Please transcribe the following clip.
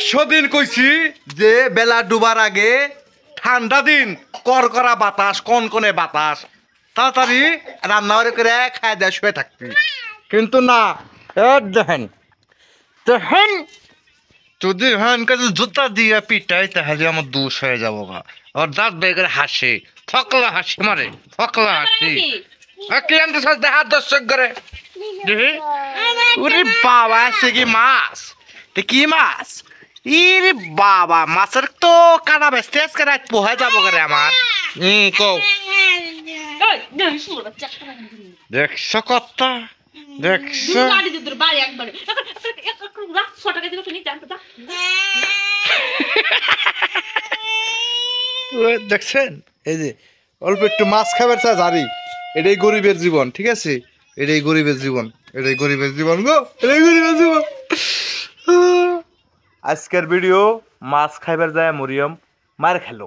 100 দিন কইছি যে বেলা ডুবার আগে ঠান্ডা দিন করকরা বাতাস কনকনে বাতাস তাড়াতাড়ি রান্না করে খায় দেয় শুয়ে থাকবি কিন্তু না দেখেন দেখেন যদি কাছে জুতা দিয়ে পিটাই তাহলে আমার দুষ হয়ে যাবো গা আর দাঁত বের করে হাসে ফকলা হাসি মারে ফকলা হাসি কি আনতে সাজ দেখা দর্শক করে ওরে বাবা সে কি মাছ কি মাছ ইরে বাবা মাছের তো কাটা বেসতে আজকে রাত পোহা যাবো করে আমার কও দেখছো কথা দেখছো দেখছেন এই যে অল্প একটু মাছ খাবার চা জারি এটাই গরিবের জীবন ঠিক আছে এটাই গরিবের জীবন এটাই গরিবের জীবন গো এটাই গরিবের জীবন আজকের ভিডিও মাছ খাইবার যায় মরিয়ম মার খেলো